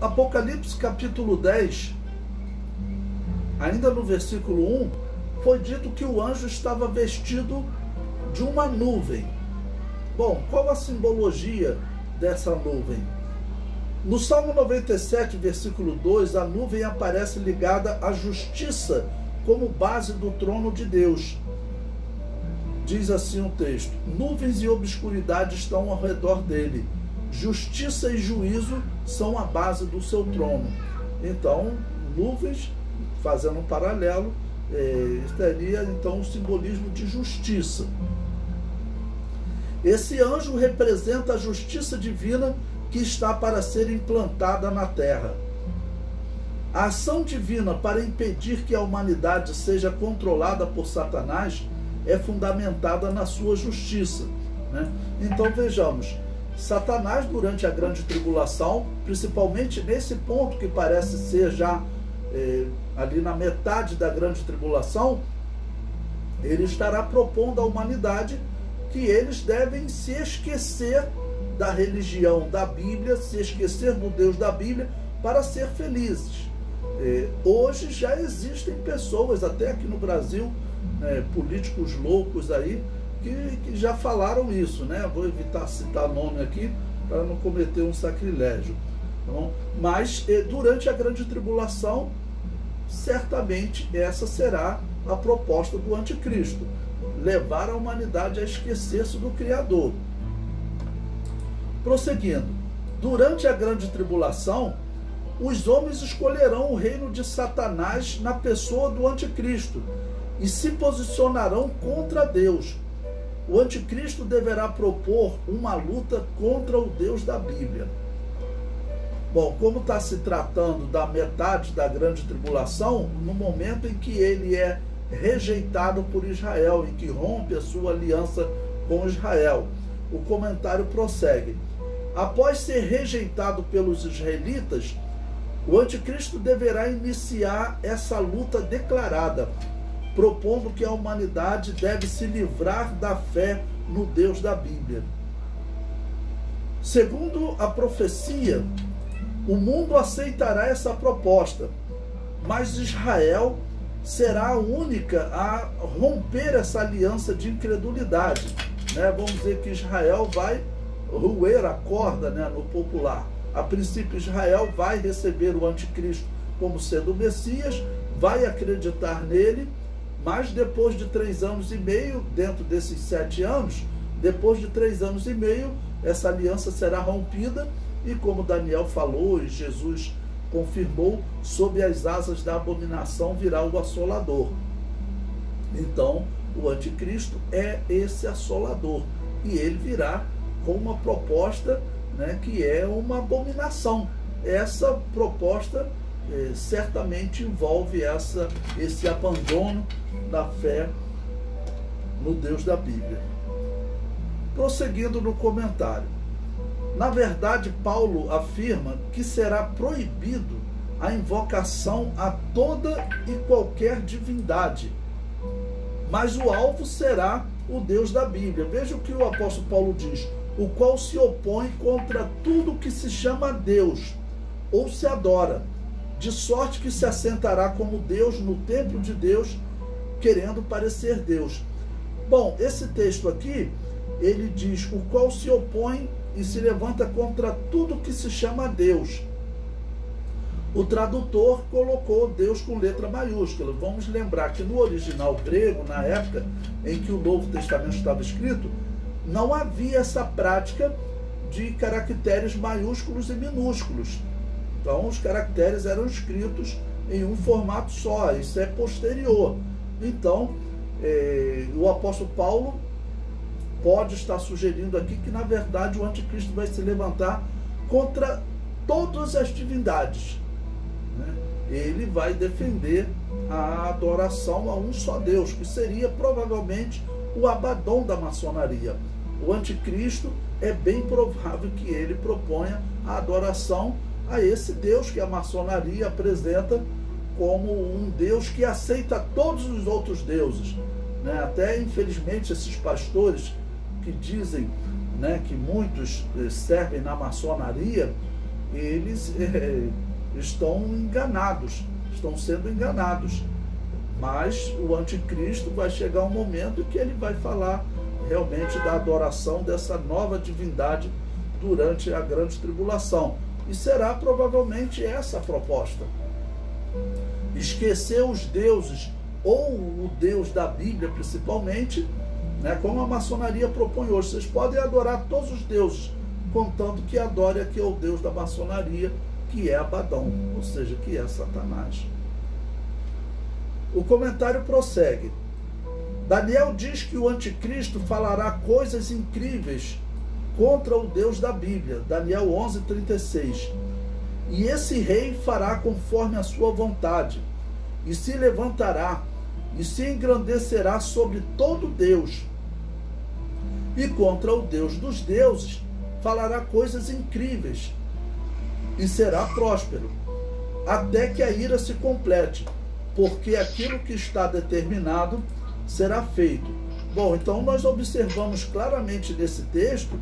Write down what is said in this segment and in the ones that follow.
Apocalipse capítulo 10, ainda no versículo 1, foi dito que o anjo estava vestido de uma nuvem. Bom, qual a simbologia dessa nuvem? No Salmo 97, versículo 2, a nuvem aparece ligada à justiça como base do trono de Deus. Diz assim o texto: nuvens e obscuridade estão ao redor dele, justiça e juízo são a base do seu trono. Então, nuvens, fazendo um paralelo, teria então o simbolismo de justiça. Esse anjo representa a justiça divina que está para ser implantada na terra. A ação divina para impedir que a humanidade seja controlada por Satanás é fundamentada na sua justiça, né? Então vejamos, Satanás durante a grande tribulação, principalmente nesse ponto que parece ser já ali na metade da grande tribulação, ele estará propondo à humanidade que eles devem se esquecer da religião da Bíblia, se esquecer do Deus da Bíblia para ser felizes. Hoje já existem pessoas, até aqui no Brasil, políticos loucos aí, que já falaram isso, né? Vou evitar citar nome aqui para não cometer um sacrilégio. Então, mas durante a grande tribulação, certamente essa será a proposta do anticristo: levar a humanidade a esquecer-se do Criador. Prosseguindo, durante a grande tribulação, os homens escolherão o reino de Satanás na pessoa do anticristo e se posicionarão contra Deus. O anticristo deverá propor uma luta contra o Deus da Bíblia. Bom, como está se tratando da metade da grande tribulação, no momento em que ele é rejeitado por Israel e que rompe a sua aliança com Israel, o comentário prossegue: após ser rejeitado pelos israelitas, o anticristo deverá iniciar essa luta declarada, propondo que a humanidade deve se livrar da fé no Deus da Bíblia. Segundo a profecia, o mundo aceitará essa proposta, mas Israel será a única a romper essa aliança de incredulidade, né? Vamos dizer que Israel vai roer a corda, né, no popular. A princípio, Israel vai receber o anticristo como sendo o Messias, vai acreditar nele, mas depois de 3 anos e meio, dentro desses 7 anos, depois de 3 anos e meio, essa aliança será rompida e, como Daniel falou e Jesus confirmou, sob as asas da abominação virá o assolador. Então, o anticristo é esse assolador e ele virá com uma proposta, né, que é uma abominação. Essa proposta certamente envolve esse abandono da fé no Deus da Bíblia. Prosseguindo no comentário, na verdade, Paulo afirma que será proibido a invocação a toda e qualquer divindade, mas o alvo será o Deus da Bíblia. Veja o que o apóstolo Paulo diz: o qual se opõe contra tudo que se chama Deus ou se adora, de sorte que se assentará como Deus no templo de Deus, querendo parecer Deus. Bom, esse texto aqui, ele diz: o qual se opõe e se levanta contra tudo que se chama Deus. O tradutor colocou Deus com letra maiúscula. Vamos lembrar que no original grego, na época em que o Novo Testamento estava escrito, não havia essa prática de caracteres maiúsculos e minúsculos. Então, os caracteres eram escritos em um formato só. Isso é posterior. Então, o apóstolo Paulo pode estar sugerindo aqui que, na verdade, o anticristo vai se levantar contra todas as divindades, né? Ele vai defender a adoração a um só Deus, que seria provavelmente o Abaddon da maçonaria. O anticristo é bem provável que ele proponha a adoração a esse Deus que a maçonaria apresenta como um Deus que aceita todos os outros deuses, né? Até, infelizmente, esses pastores que dizem, né, que muitos servem na maçonaria, eles estão enganados, estão sendo enganados. Mas o anticristo vai chegar um momento em que ele vai falar realmente da adoração dessa nova divindade durante a grande tribulação. E será provavelmente essa a proposta. Esquecer os deuses, ou o Deus da Bíblia principalmente, né, como a maçonaria propõe hoje. Vocês podem adorar todos os deuses, contanto que adore aqui ao Deus da maçonaria, que é Abaddon, ou seja, que é Satanás. O comentário prossegue. Daniel diz que o anticristo falará coisas incríveis contra o Deus da Bíblia. Daniel 11:36. E esse rei fará conforme a sua vontade, e se levantará, e se engrandecerá sobre todo Deus. E contra o Deus dos deuses falará coisas incríveis, e será próspero, até que a ira se complete, porque aquilo que está determinado será feito. Bom, então nós observamos claramente nesse texto,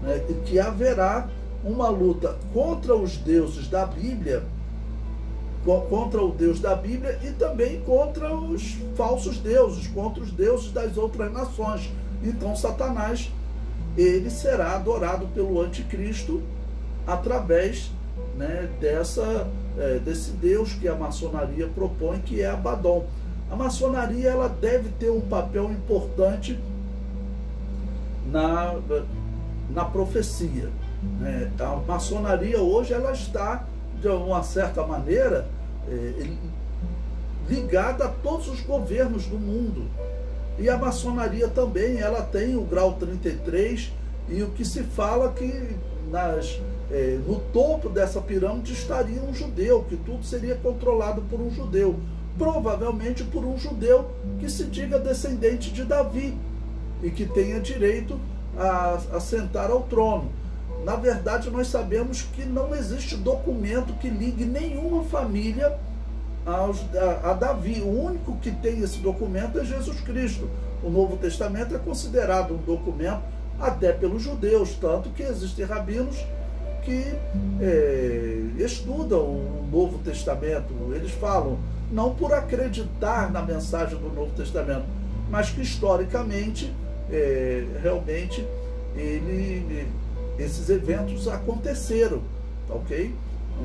né, que haverá uma luta contra os deuses da Bíblia, contra o Deus da Bíblia e também contra os falsos deuses, contra os deuses das outras nações. Então Satanás, ele será adorado pelo anticristo através, né, desse Deus que a maçonaria propõe, que é Abaddon. A maçonaria, ela deve ter um papel importante na profecia, né? A maçonaria hoje, ela está, de uma certa maneira, ligada a todos os governos do mundo. E a maçonaria também, ela tem o grau 33, e o que se fala que no topo dessa pirâmide estaria um judeu, que tudo seria controlado por um judeu, provavelmente por um judeu que se diga descendente de Davi e que tenha direito a sentar ao trono. Na verdade, nós sabemos que não existe documento que ligue nenhuma família a Davi. O único que tem esse documento é Jesus Cristo. O Novo Testamento é considerado um documento até pelos judeus, tanto que existem rabinos que estudam o Novo Testamento. Eles falam, não por acreditar na mensagem do Novo Testamento, mas que historicamente, realmente, esses eventos aconteceram, tá ok?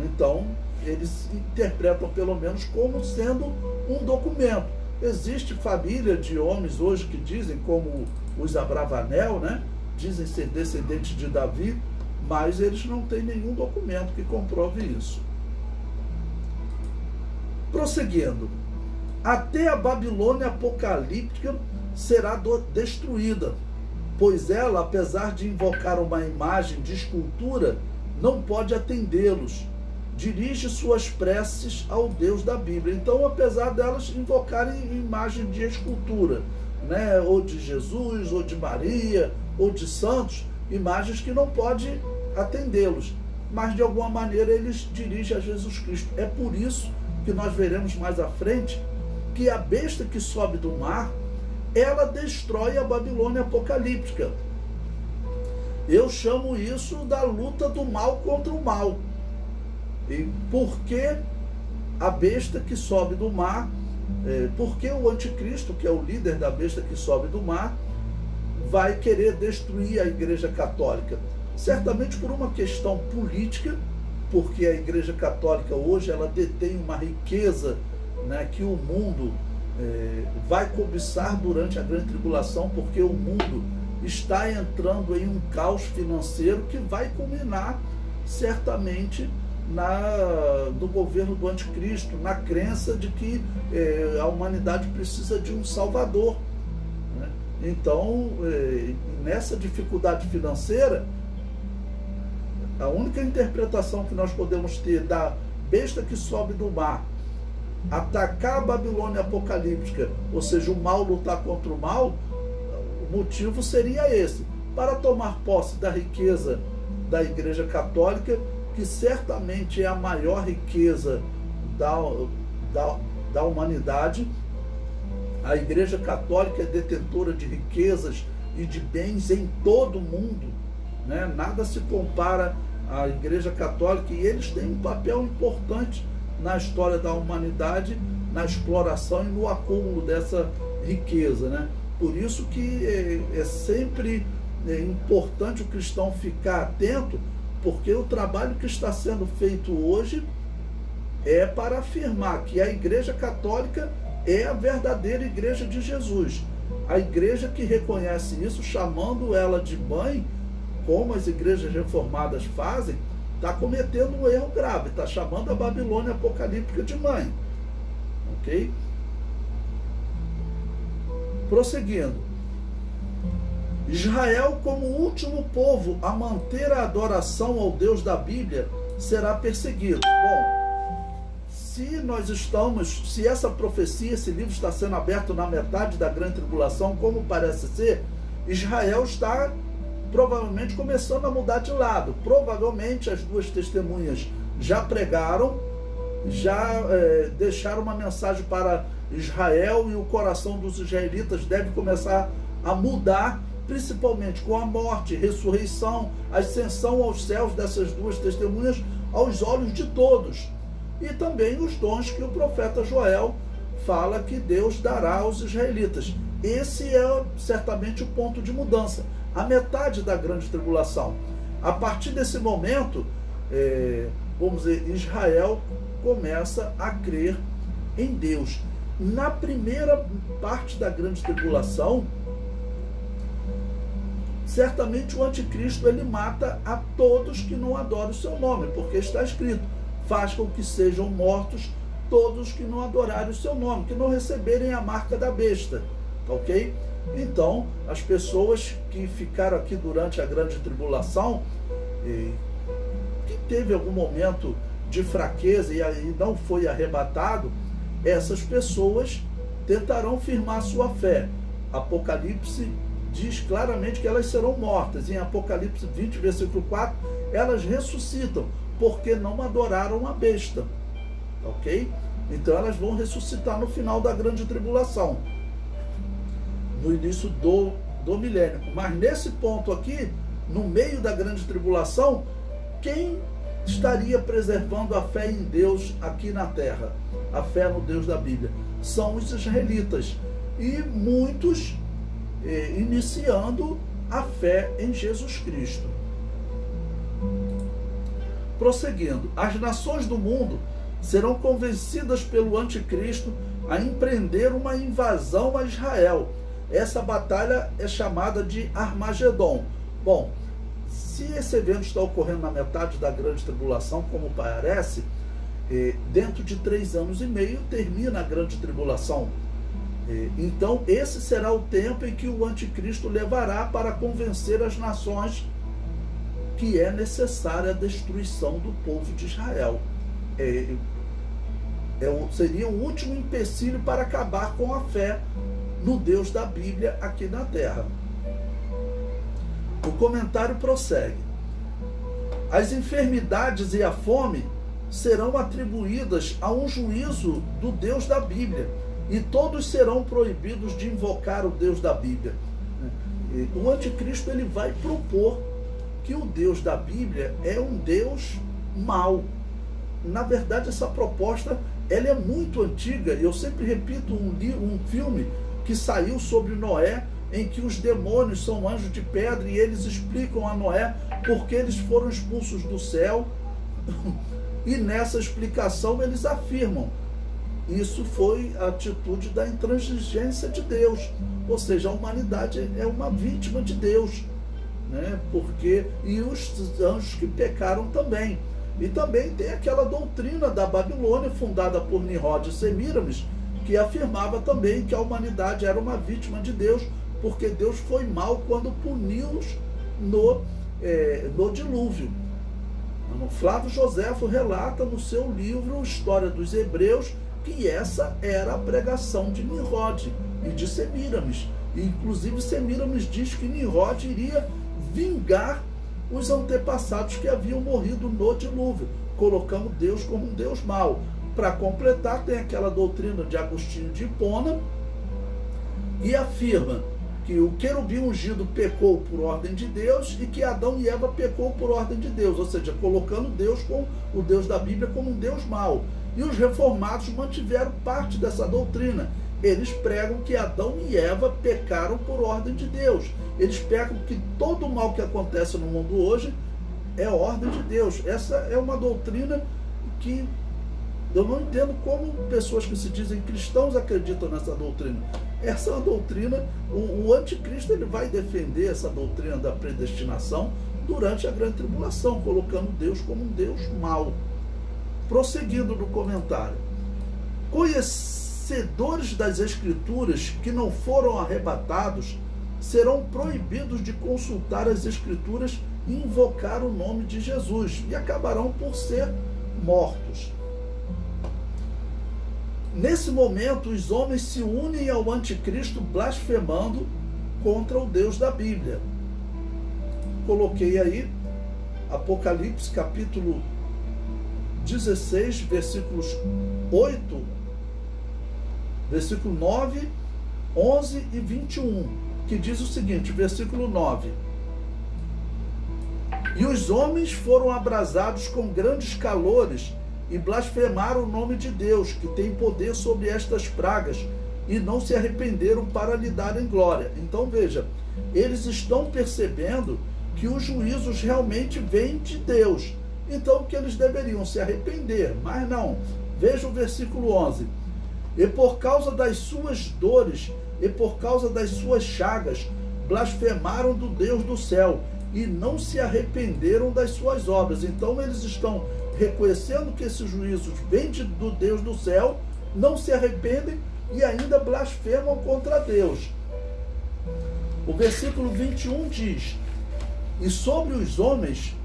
Então, eles interpretam pelo menos como sendo um documento. Existe família de homens hoje que dizem, como os Abravanel, né? Dizem ser descendentes de Davi, mas eles não têm nenhum documento que comprove isso. Prosseguindo, até a Babilônia apocalíptica será destruída, pois ela, apesar de invocar uma imagem de escultura, não pode atendê-los. Dirige suas preces ao Deus da Bíblia. Então, apesar delas invocarem imagem de escultura, né, ou de Jesus, ou de Maria, ou de santos, imagens que não pode atendê-los, mas de alguma maneira eles dirigem a Jesus Cristo. É por isso que nós veremos mais à frente que a besta que sobe do mar, ela destrói a Babilônia apocalíptica. Eu chamo isso da luta do mal contra o mal. E por que a besta que sobe do mar, porque o anticristo, que é o líder da besta que sobe do mar, vai querer destruir a Igreja Católica? Certamente por uma questão política, porque a Igreja Católica hoje ela detém uma riqueza, né, que o mundo vai cobiçar durante a grande tribulação, porque o mundo está entrando em um caos financeiro que vai culminar certamente no governo do anticristo, na crença de que a humanidade precisa de um salvador, né? Então, nessa dificuldade financeira, a única interpretação que nós podemos ter da besta que sobe do mar atacar a Babilônia apocalíptica, ou seja, o mal lutar contra o mal, o motivo seria esse, para tomar posse da riqueza da Igreja Católica, que certamente é a maior riqueza da humanidade. A Igreja Católica é detentora de riquezas e de bens em todo o mundo, né? Nada se compara a Igreja Católica, e eles têm um papel importante na história da humanidade, na exploração e no acúmulo dessa riqueza, né? Por isso que é sempre importante o cristão ficar atento, porque o trabalho que está sendo feito hoje é para afirmar que a Igreja Católica é a verdadeira Igreja de Jesus. A igreja que reconhece isso, chamando ela de mãe, como as igrejas reformadas fazem, está cometendo um erro grave, está chamando a Babilônia apocalíptica de mãe. Ok? Prosseguindo. Israel, como último povo a manter a adoração ao Deus da Bíblia, será perseguido. Bom, se essa profecia, esse livro está sendo aberto na metade da grande tribulação, como parece ser, Israel está provavelmente começando a mudar de lado. Provavelmente as duas testemunhas já pregaram, já deixaram uma mensagem para Israel, e o coração dos israelitas deve começar a mudar, principalmente com a morte, ressurreição, a ascensão aos céus dessas duas testemunhas aos olhos de todos. E também os dons que o profeta Joel fala que Deus dará aos israelitas. Esse é certamente o ponto de mudança, a metade da grande tribulação. A partir desse momento, vamos dizer, Israel começa a crer em Deus. Na primeira parte da grande tribulação, certamente o anticristo ele mata a todos que não adoram o seu nome, porque está escrito: faz com que sejam mortos todos que não adorarem o seu nome, que não receberem a marca da besta. Ok? Então, as pessoas que ficaram aqui durante a grande tribulação, que teve algum momento de fraqueza e não foi arrebatado, essas pessoas tentarão firmar sua fé. Apocalipse diz claramente que elas serão mortas. Em Apocalipse 20, versículo 4, elas ressuscitam, porque não adoraram a besta. Ok? Então elas vão ressuscitar no final da grande tribulação, no início do milênio. Mas nesse ponto aqui, no meio da grande tribulação, quem estaria preservando a fé em Deus aqui na terra? A fé no Deus da Bíblia. São os israelitas. E muitos iniciando a fé em Jesus Cristo. Prosseguindo, as nações do mundo serão convencidas pelo anticristo a empreender uma invasão a Israel. Essa batalha é chamada de Armagedon. Bom, se esse evento está ocorrendo na metade da grande tribulação, como parece, dentro de 3 anos e meio termina a grande tribulação. Então esse será o tempo em que o anticristo levará para convencer as nações que é necessária a destruição do povo de Israel. Seria o último empecilho para acabar com a fé no Deus da Bíblia aqui na terra. O comentário prossegue. As enfermidades e a fome serão atribuídas a um juízo do Deus da Bíblia, e todos serão proibidos de invocar o Deus da Bíblia. O anticristo ele vai propor que o Deus da Bíblia é um Deus mau. Na verdade, essa proposta ela é muito antiga. Eu sempre repito um filme que saiu sobre Noé, em que os demônios são anjos de pedra e eles explicam a Noé porque eles foram expulsos do céu. E nessa explicação eles afirmam: isso foi a atitude da intransigência de Deus, ou seja, a humanidade é uma vítima de Deus, né? E os anjos que pecaram também. E também tem aquela doutrina da Babilônia, fundada por Nimrod e Semíramis, que afirmava também que a humanidade era uma vítima de Deus, porque Deus foi mau quando puniu-os no dilúvio. Flávio Joséfo relata no seu livro História dos Hebreus que essa era a pregação de Nimrod e de Semíramis. E, inclusive, Semíramis diz que Nimrod iria vingar os antepassados que haviam morrido no dilúvio, colocando Deus como um Deus mau. Para completar, tem aquela doutrina de Agostinho de Hipona, e afirma que o querubim ungido pecou por ordem de Deus e que Adão e Eva pecou por ordem de Deus, ou seja, colocando Deus, com o Deus da Bíblia, como um Deus mau. E os reformados mantiveram parte dessa doutrina. Eles pregam que Adão e Eva pecaram por ordem de Deus. Eles pregam que todo o mal que acontece no mundo hoje é ordem de Deus. Essa é uma doutrina que eu não entendo como pessoas que se dizem cristãos acreditam nessa doutrina. Essa é uma doutrina, o anticristo ele vai defender essa doutrina da predestinação durante a grande tribulação, colocando Deus como um Deus mau. Prosseguindo no comentário. Conhecedores das Escrituras que não foram arrebatados serão proibidos de consultar as Escrituras e invocar o nome de Jesus, e acabarão por ser mortos. Nesse momento, os homens se unem ao anticristo blasfemando contra o Deus da Bíblia. Coloquei aí Apocalipse capítulo 16, versículos 8, versículo 9, 11 e 21, que diz o seguinte, versículo 9: E os homens foram abrasados com grandes calores e blasfemaram o nome de Deus, que tem poder sobre estas pragas, e não se arrependeram para lhe darem glória. Então veja, eles estão percebendo que os juízos realmente vêm de Deus, então que eles deveriam se arrepender, mas não. Veja o versículo 11: E por causa das suas dores e por causa das suas chagas blasfemaram do Deus do céu e não se arrependeram das suas obras. Então eles estão reconhecendo que esses juízos vêm do Deus do céu, não se arrependem e ainda blasfemam contra Deus. O versículo 21 diz: E sobre os homens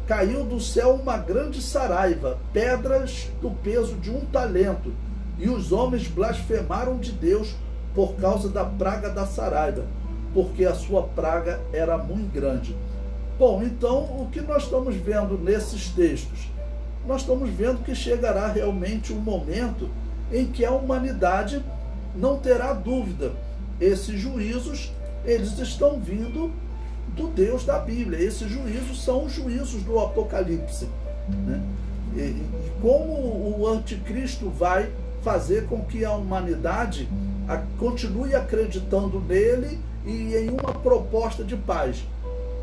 caiu do céu uma grande saraiva, pedras do peso de 1 talento, e os homens blasfemaram de Deus por causa da praga da saraiva, porque a sua praga era muito grande. Bom, então, o que nós estamos vendo nesses textos? Nós estamos vendo que chegará realmente um momento em que a humanidade não terá dúvida. Esses juízos, eles estão vindo do Deus da Bíblia. Esses juízos são os juízos do Apocalipse, né? E como o anticristo vai fazer com que a humanidade continue acreditando nele e em uma proposta de paz?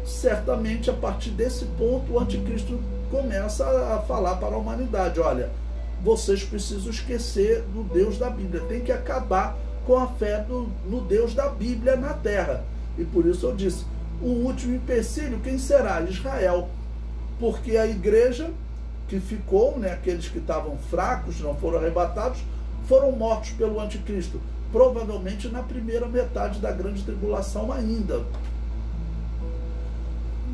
Certamente, a partir desse ponto, o anticristo começa a falar para a humanidade: olha, vocês precisam esquecer do Deus da Bíblia, tem que acabar com a fé no Deus da Bíblia na terra. E por isso eu disse, o último empecilho, quem será? Israel. Porque a igreja que ficou, né, aqueles que estavam fracos, não foram arrebatados, foram mortos pelo anticristo, provavelmente na primeira metade da grande tribulação ainda.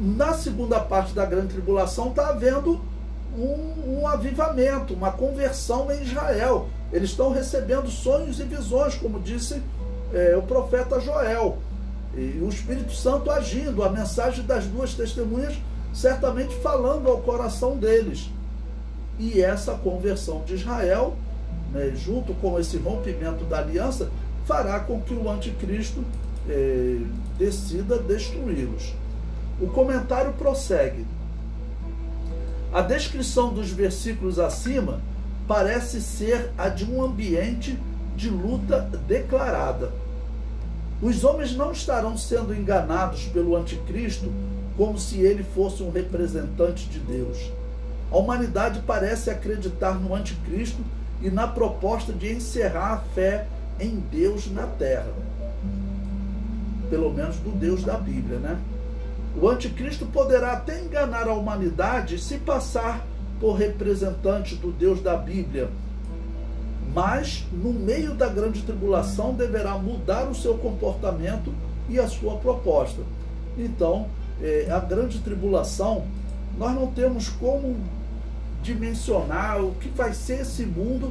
Na segunda parte da grande tribulação está havendo um avivamento, uma conversão em Israel. Eles estão recebendo sonhos e visões, como disse o profeta Joel. E o Espírito Santo agindo, a mensagem das duas testemunhas certamente falando ao coração deles. E essa conversão de Israel, né, junto com esse rompimento da aliança, fará com que o anticristo decida destruí-los. O comentário prossegue. A descrição dos versículos acima parece ser a de um ambiente de luta declarada. Os homens não estarão sendo enganados pelo anticristo como se ele fosse um representante de Deus. A humanidade parece acreditar no anticristo e na proposta de encerrar a fé em Deus na terra. Pelo menos do Deus da Bíblia, né? O anticristo poderá até enganar a humanidade e se passar por representante do Deus da Bíblia, mas no meio da grande tribulação deverá mudar o seu comportamento e a sua proposta. Então, a grande tribulação, nós não temos como dimensionar o que vai ser esse mundo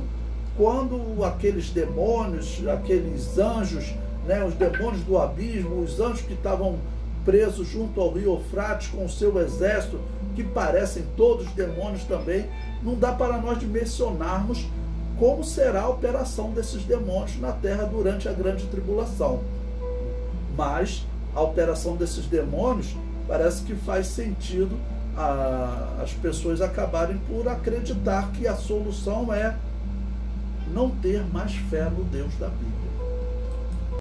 quando aqueles demônios, aqueles anjos, né, os demônios do abismo, os anjos que estavam presos junto ao rio Eufrates com o seu exército, que parecem todos demônios também, não dá para nós dimensionarmos como será a operação desses demônios na terra durante a grande tribulação. mas a operação desses demônios parece que faz sentido as pessoas acabarem por acreditar que a solução é não ter mais fé no Deus da Bíblia.